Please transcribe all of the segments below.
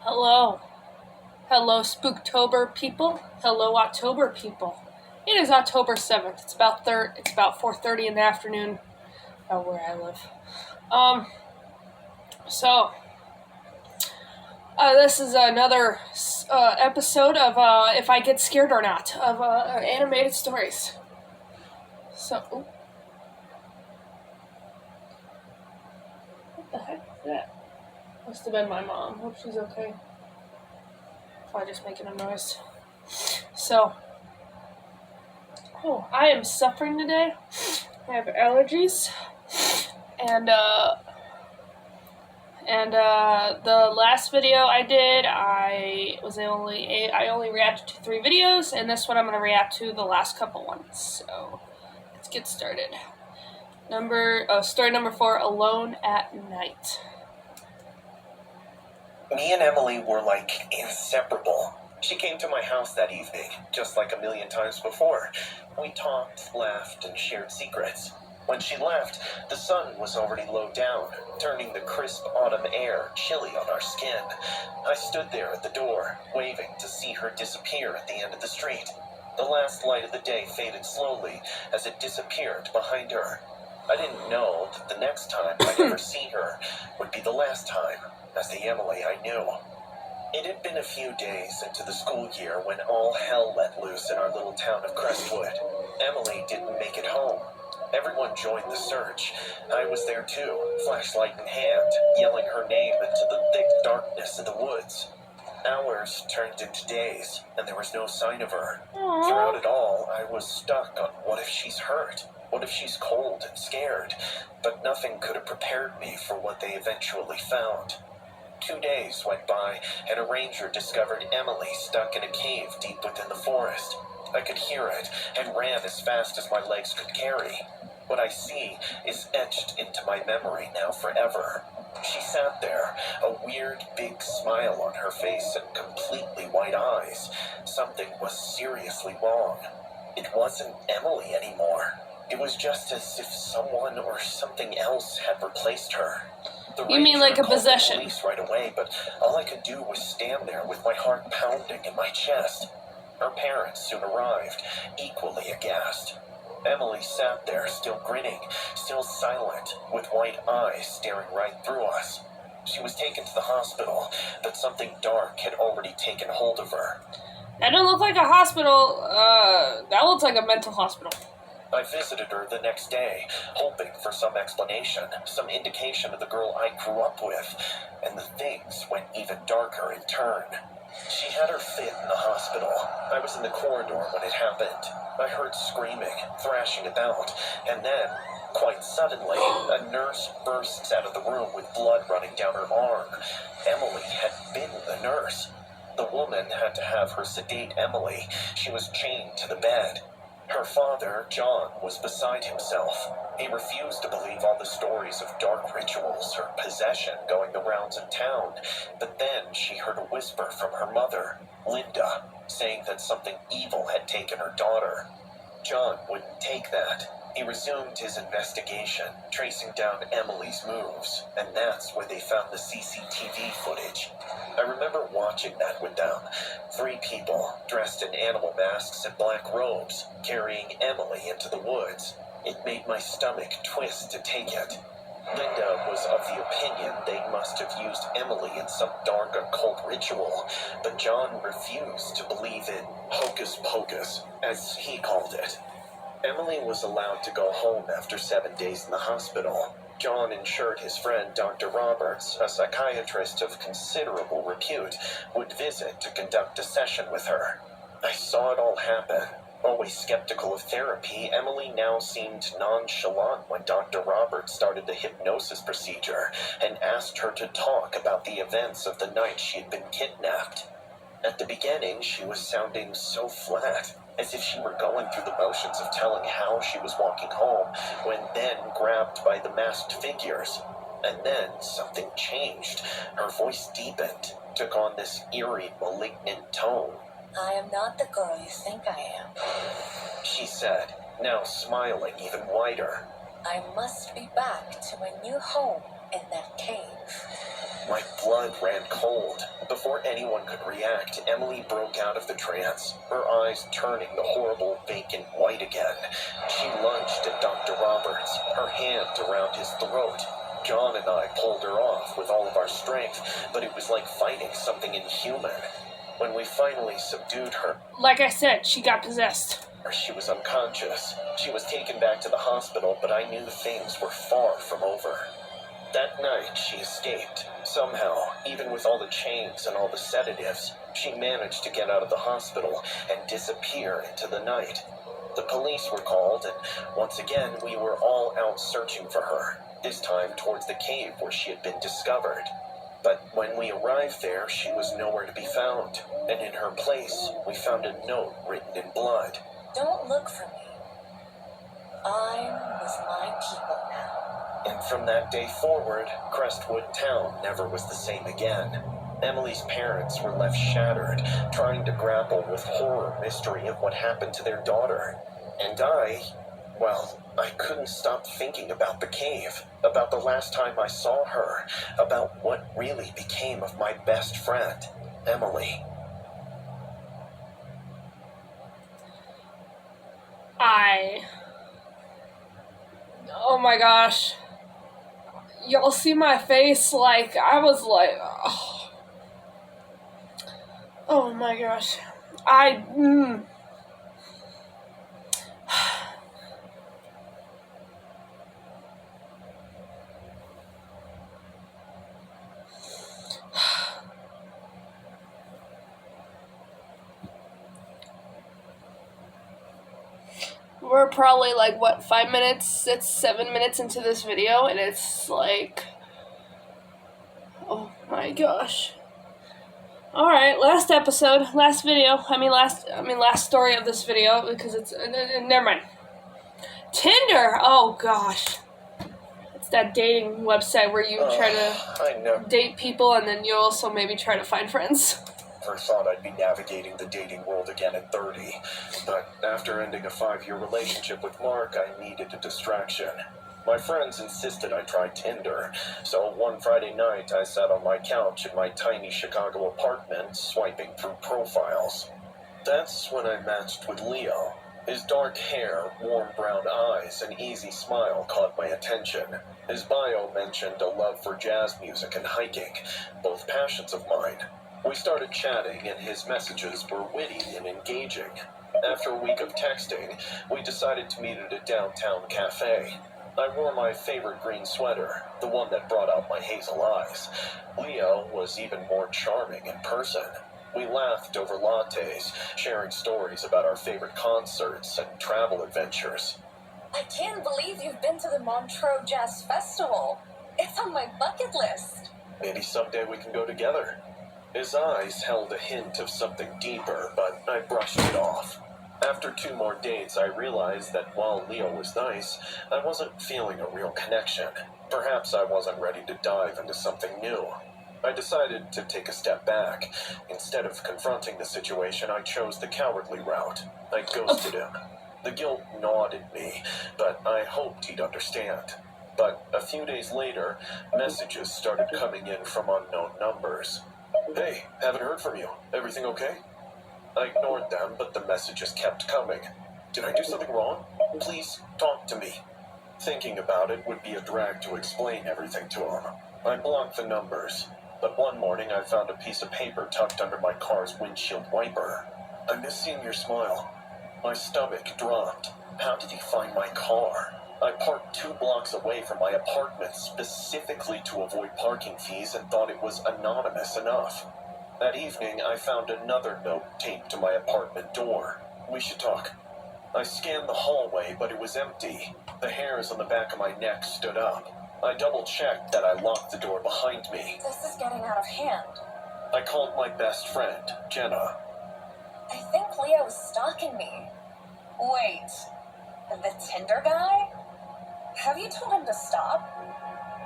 Hello. Hello, Spooktober people. Hello, October people. It is October 7th. It's about 4:30 in the afternoon where I live. This is another episode of If I Get Scared or Not of animated stories. What the heck is that? Must have been my mom. Hope she's okay. Probably just making a noise. I am suffering today. I have allergies, and the last video I did, I only reacted to 3 videos, and this one I'm gonna react to the last couple ones. So let's get started. Story number 4: Alone at Night. Me and Emily were like inseparable. She came to my house that evening, just like a million times before. We talked, laughed, and shared secrets. When she left, the sun was already low down, turning the crisp autumn air chilly on our skin. I stood there at the door, waving to see her disappear at the end of the street. The last light of the day faded slowly as it disappeared behind her. I didn't know that the next time I'd ever see her would be the last time as the Emily I knew. It had been a few days into the school year when all hell let loose in our little town of Crestwood. Emily didn't make it home. Everyone joined the search. I was there too, flashlight in hand, yelling her name into the thick darkness of the woods. Hours turned into days, and there was no sign of her. Aww. Throughout it all, I was stuck on what if she's hurt? What if she's cold and scared? But nothing could have prepared me for what they eventually found. 2 days went by, and a ranger discovered Emily stuck in a cave deep within the forest. I could hear it, and ran as fast as my legs could carry. What I see is etched into my memory now forever. She sat there, a weird big smile on her face and completely white eyes. Something was seriously wrong. It wasn't Emily anymore. It was just as if someone or something else had replaced her. You mean like a possession? Police right away, but all I could do was stand there with my heart pounding in my chest. Her parents soon arrived, equally aghast. Emily sat there, still grinning, still silent, with white eyes staring right through us. She was taken to the hospital, but something dark had already taken hold of her. That don't look like a hospital. That looks like a mental hospital. I visited her the next day, hoping for some explanation, some indication of the girl I grew up with, and the things went even darker in turn. She had her fit in the hospital. I was in the corridor when it happened. I heard screaming, thrashing about, and then, quite suddenly, a nurse bursts out of the room with blood running down her arm. Emily had been the nurse. The woman had to have her sedate Emily. She was chained to the bed. Her father, John, was beside himself. He refused to believe all the stories of dark rituals or possession going the rounds of town. But then she heard a whisper from her mother, Linda, saying that something evil had taken her daughter. John wouldn't take that. He resumed his investigation, tracing down Emily's moves, and that's where they found the CCTV footage. I remember watching that with them. 3 people, dressed in animal masks and black robes, carrying Emily into the woods. It made my stomach twist to take it. Linda was of the opinion they must have used Emily in some dark occult ritual, but John refused to believe in hocus pocus, as he called it. Emily was allowed to go home after 7 days in the hospital. John ensured his friend Dr. Roberts, a psychiatrist of considerable repute, would visit to conduct a session with her. I saw it all happen. Always skeptical of therapy, Emily now seemed nonchalant when Dr. Roberts started the hypnosis procedure and asked her to talk about the events of the night she had been kidnapped. At the beginning, she was sounding so flat, as if she were going through the motions of telling how she was walking home, when then grabbed by the masked figures. And then something changed. Her voice deepened, took on this eerie, malignant tone. I am not the girl you think I am, she said, now smiling even wider. I must be back to my new home in that cave. My blood ran cold. Before anyone could react, Emily broke out of the trance, her eyes turning the horrible vacant white again. She lunged at Dr. Roberts, her hand around his throat. John and I pulled her off with all of our strength, but it was like fighting something inhuman. When we finally subdued her, like I said, she got possessed. She was unconscious. She was taken back to the hospital, but I knew things were far from over. That night, she escaped. Somehow, even with all the chains and all the sedatives, she managed to get out of the hospital and disappear into the night. The police were called, and once again, we were all out searching for her, this time towards the cave where she had been discovered. But when we arrived there, she was nowhere to be found, and in her place, we found a note written in blood. Don't look for me. I'm with my people now. And from that day forward, Crestwood Town never was the same again. Emily's parents were left shattered, trying to grapple with horror mystery of what happened to their daughter. And I couldn't stop thinking about the cave, about the last time I saw her, about what really became of my best friend, Emily. Oh my gosh. Y'all see my face? Like, I was like, oh my gosh. We're probably like, what, 5 minutes? It's 7 minutes into this video, and it's like, oh my gosh. Alright, last story of this video, because it's, never mind. Tinder! Oh gosh. It's that dating website where you try to date people, and then you also maybe try to find friends. Never thought I'd be navigating the dating world again at 30, but after ending a 5-year relationship with Mark, I needed a distraction. My friends insisted I try Tinder, so one Friday night I sat on my couch in my tiny Chicago apartment, swiping through profiles. That's when I matched with Leo. His dark hair, warm brown eyes, and easy smile caught my attention. His bio mentioned a love for jazz music and hiking, both passions of mine. We started chatting, and his messages were witty and engaging. After a week of texting, we decided to meet at a downtown cafe. I wore my favorite green sweater, the one that brought out my hazel eyes. Leo was even more charming in person. We laughed over lattes, sharing stories about our favorite concerts and travel adventures. I can't believe you've been to the Montreux Jazz Festival. It's on my bucket list. Maybe someday we can go together. His eyes held a hint of something deeper, but I brushed it off. After 2 more dates, I realized that while Leo was nice, I wasn't feeling a real connection. Perhaps I wasn't ready to dive into something new. I decided to take a step back. Instead of confronting the situation, I chose the cowardly route. I ghosted him. The guilt gnawed at me, but I hoped he'd understand. But a few days later, messages started coming in from unknown numbers. Hey, haven't heard from you. Everything okay? I ignored them, but the messages kept coming. Did I do something wrong? Please, talk to me. Thinking about it would be a drag to explain everything to him. I blocked the numbers, but one morning I found a piece of paper tucked under my car's windshield wiper. I miss seeing your smile. My stomach dropped. How did he find my car? I parked 2 blocks away from my apartment specifically to avoid parking fees and thought it was anonymous enough. That evening, I found another note taped to my apartment door. We should talk. I scanned the hallway, but it was empty. The hairs on the back of my neck stood up. I double-checked that I locked the door behind me. This is getting out of hand. I called my best friend, Jenna. I think Leo is stalking me. Wait, the Tinder guy? Have you told him to stop?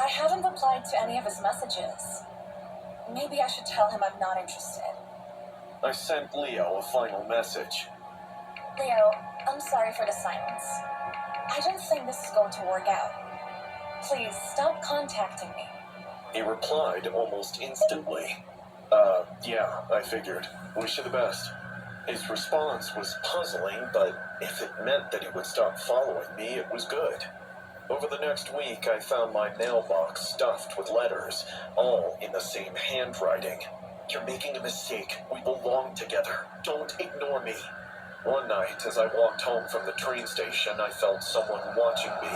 I haven't replied to any of his messages. Maybe I should tell him I'm not interested. I sent Leo a final message. Leo, I'm sorry for the silence. I don't think this is going to work out. Please, stop contacting me. He replied almost instantly. Yeah, I figured. Wish you the best. His response was puzzling, but if it meant that he would stop following me, it was good. Over the next week, I found my mailbox stuffed with letters, all in the same handwriting. You're making a mistake. We belong together. Don't ignore me. One night, as I walked home from the train station, I felt someone watching me.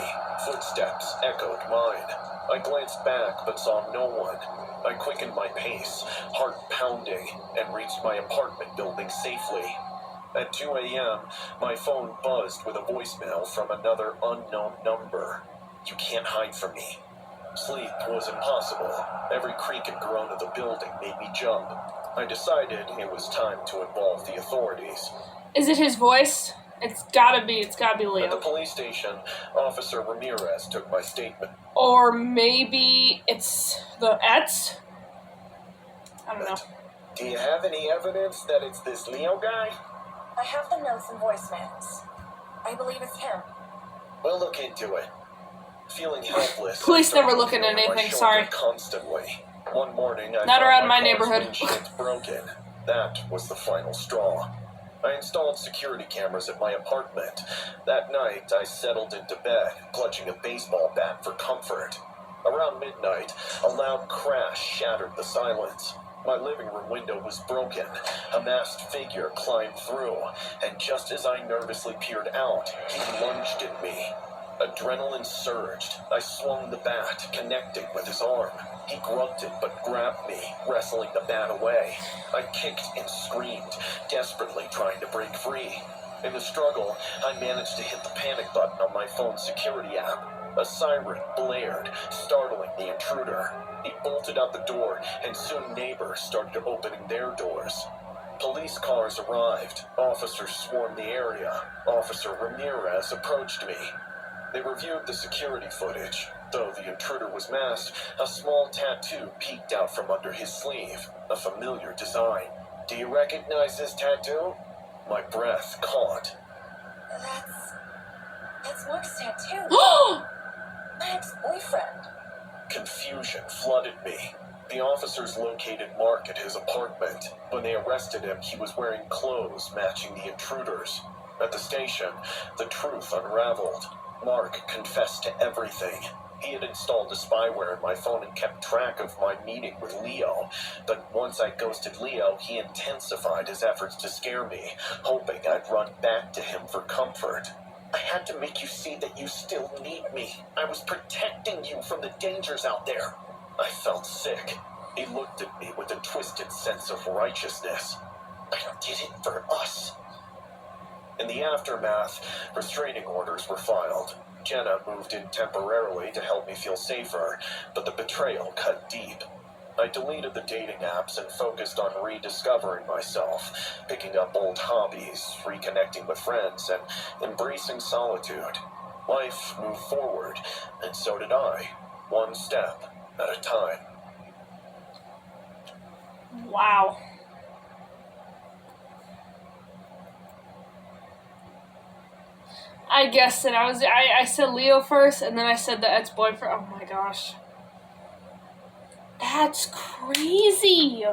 Footsteps echoed mine. I glanced back, but saw no one. I quickened my pace, heart pounding, and reached my apartment building safely. At 2 a.m., my phone buzzed with a voicemail from another unknown number. You can't hide from me. Sleep was impossible. Every creak and groan of the building made me jump. I decided it was time to involve the authorities. Is it his voice? It's gotta be Leo. At the police station, Officer Ramirez took my statement. Or maybe it's the Ets? I don't know. Do you have any evidence that it's this Leo guy? I have the notes and voicemails. I believe it's him. We'll look into it. Feeling helpless. Police never look into anything, sorry. Constantly. One morning, I Not found around my car's neighborhood. windshield broken. That was the final straw. I installed security cameras at my apartment. That night, I settled into bed, clutching a baseball bat for comfort. Around midnight, a loud crash shattered the silence. My living room window was broken. A masked figure climbed through, and just as I nervously peered out, he lunged at me. Adrenaline surged. I swung the bat, connecting with his arm. He grunted but grabbed me, wrestling the bat away. I kicked and screamed, desperately trying to break free. In the struggle, I managed to hit the panic button on my phone's security app. A siren blared, startling the intruder. He bolted out the door, and soon neighbors started opening their doors. Police cars arrived. Officers swarmed the area. Officer Ramirez approached me. They reviewed the security footage. Though the intruder was masked, a small tattoo peeked out from under his sleeve, a familiar design. Do you recognize this tattoo? My breath caught. That's Mark's tattoo. My ex-boyfriend. Confusion flooded me. The officers located Mark at his apartment. When they arrested him, he was wearing clothes matching the intruder's. At the station, the truth unraveled. Mark confessed to everything. He had installed a spyware in my phone and kept track of my meeting with Leo. But once I ghosted Leo, he intensified his efforts to scare me, hoping I'd run back to him for comfort. I had to make you see that you still need me. I was protecting you from the dangers out there. I felt sick. He looked at me with a twisted sense of righteousness. I did it for us. In the aftermath, restraining orders were filed. Jenna moved in temporarily to help me feel safer, but the betrayal cut deep. I deleted the dating apps and focused on rediscovering myself, picking up old hobbies, reconnecting with friends, and embracing solitude. Life moved forward, and so did I, one step at a time. Wow. I guessed it. I said Leo first, and then I said the ex-boyfriend. Oh my gosh. That's crazy.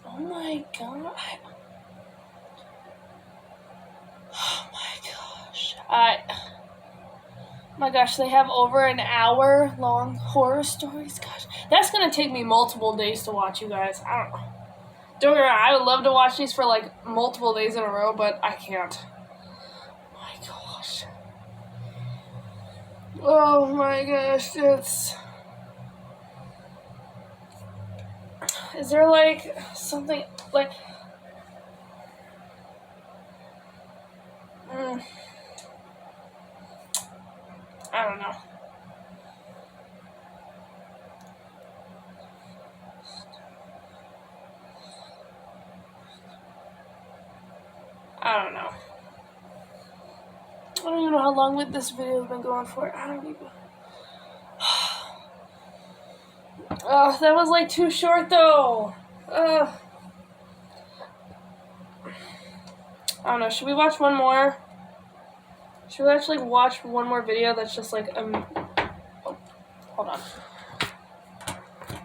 Oh my god. Oh my gosh. My gosh, they have over an hour long horror stories. Gosh, that's gonna take me multiple days to watch, you guys. I don't know. Don't get me wrong, I would love to watch these for like multiple days in a row, but I can't. My gosh. Oh my gosh, it's... Is there like something like... I don't know. I don't know. I don't even know how long this video has been going for. I don't even... Oh, that was like too short though. I don't know. Should we watch one more? Should we actually watch one more video that's just like hold on.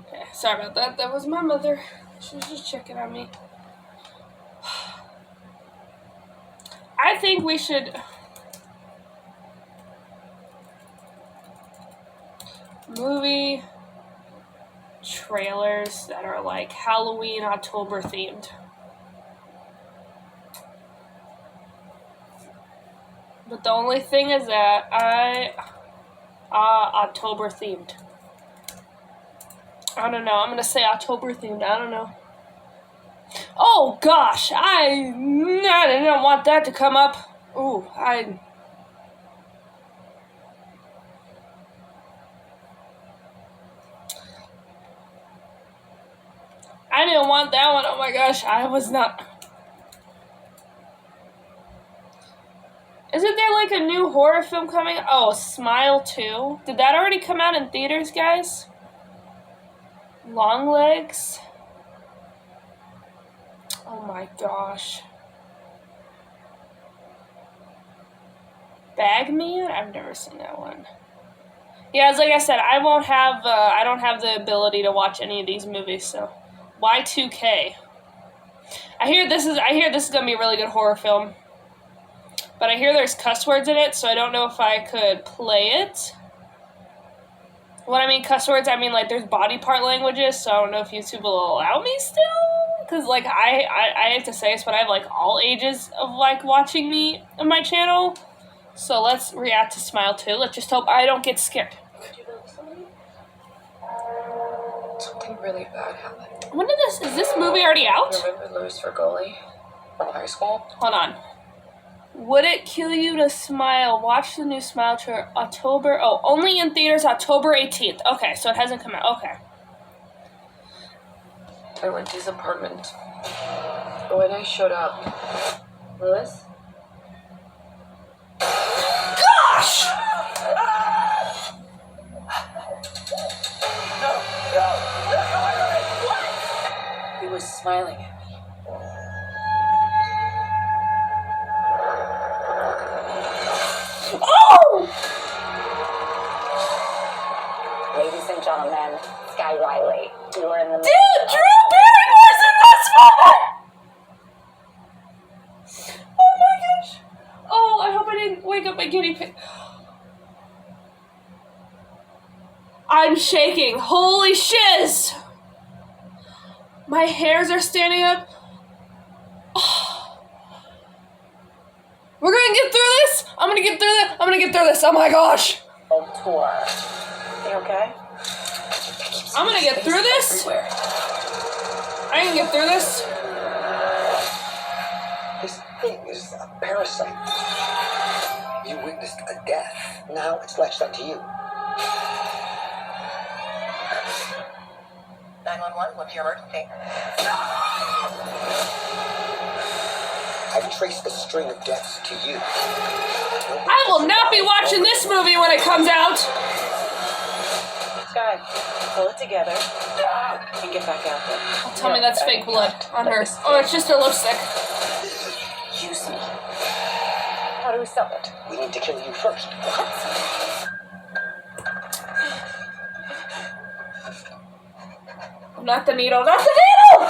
Okay, sorry about that. That was my mother. She was just checking on me. I think we should movie trailers that are like Halloween, October themed. But the only thing is that October themed. I don't know. I'm gonna say October themed. I don't know. Oh gosh, I didn't want that to come up. Ooh, I didn't want that one. Oh my gosh, I was not. Isn't there like a new horror film coming? Oh, Smile 2. Did that already come out in theaters, guys? Long Legs. Oh my gosh. Bagman? I've never seen that one. Yeah, it's like I said, I don't have the ability to watch any of these movies, so. Y2K. I hear this is gonna be a really good horror film. But I hear there's cuss words in it, so I don't know if I could play it. When I mean cuss words, I mean like there's body part languages, so I don't know if YouTube will allow me still. Because like I have to say this, but I have like all ages of like watching me on my channel. So let's react to Smile 2. Let's just hope I don't get scared. Something really bad happened. When did is this movie already out? Remember Louis Fergoli from high school? Hold on. Would it kill you to smile? Watch the new Smile trailer October. Oh, only in theaters October 18th. Okay, so it hasn't come out. Okay. I went to his apartment. But when I showed up, Louis? Gosh! He was smiling at me. Oh! Ladies and gentlemen, Sky Riley. You were in the Dude, Drew Barrymore's in this movie! Oh my gosh. Oh, I hope I didn't wake up my guinea pig. I'm shaking. Holy shiz! My hairs are standing up. Oh. We're gonna get through this. I'm gonna get through this. I'm gonna get through this. Oh my gosh. tour. You okay? I'm gonna get through this. Everywhere. I can get through this. This thing is a parasite. You witnessed a death. Now it's latched onto you. 911, what's your emergency? I've traced the string of deaths to you. I will not be watching this movie when it comes out. Sky, pull it together and get back out there. Tell me that's fake blood on her. Oh, it's just her lipstick. Use me. How do we stop it? We need to kill you first. Not the needle. Not the needle!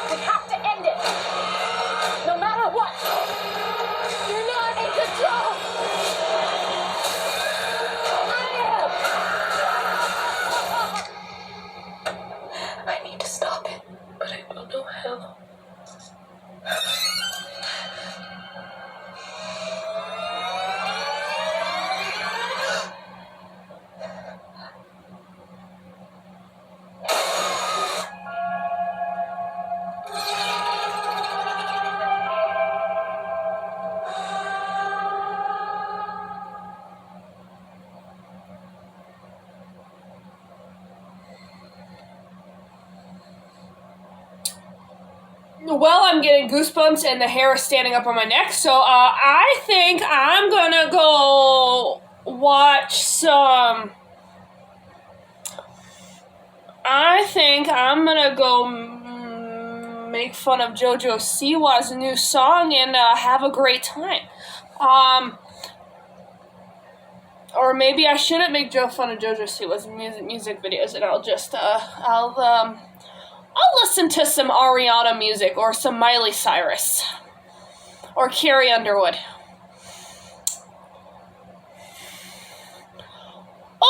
We have to end it! No matter what! You're not in control! I need to stop it, but I don't know how. Well, I'm getting goosebumps and the hair is standing up on my neck, so I think I'm gonna go watch some. I think I'm gonna go make fun of JoJo Siwa's new song and have a great time. Or maybe I shouldn't make Joe fun of JoJo Siwa's music videos, and I'll just I'll listen to some Ariana music or some Miley Cyrus or Carrie Underwood.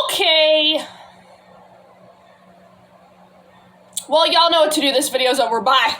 Okay. Well, y'all know what to do. This video's over. Bye.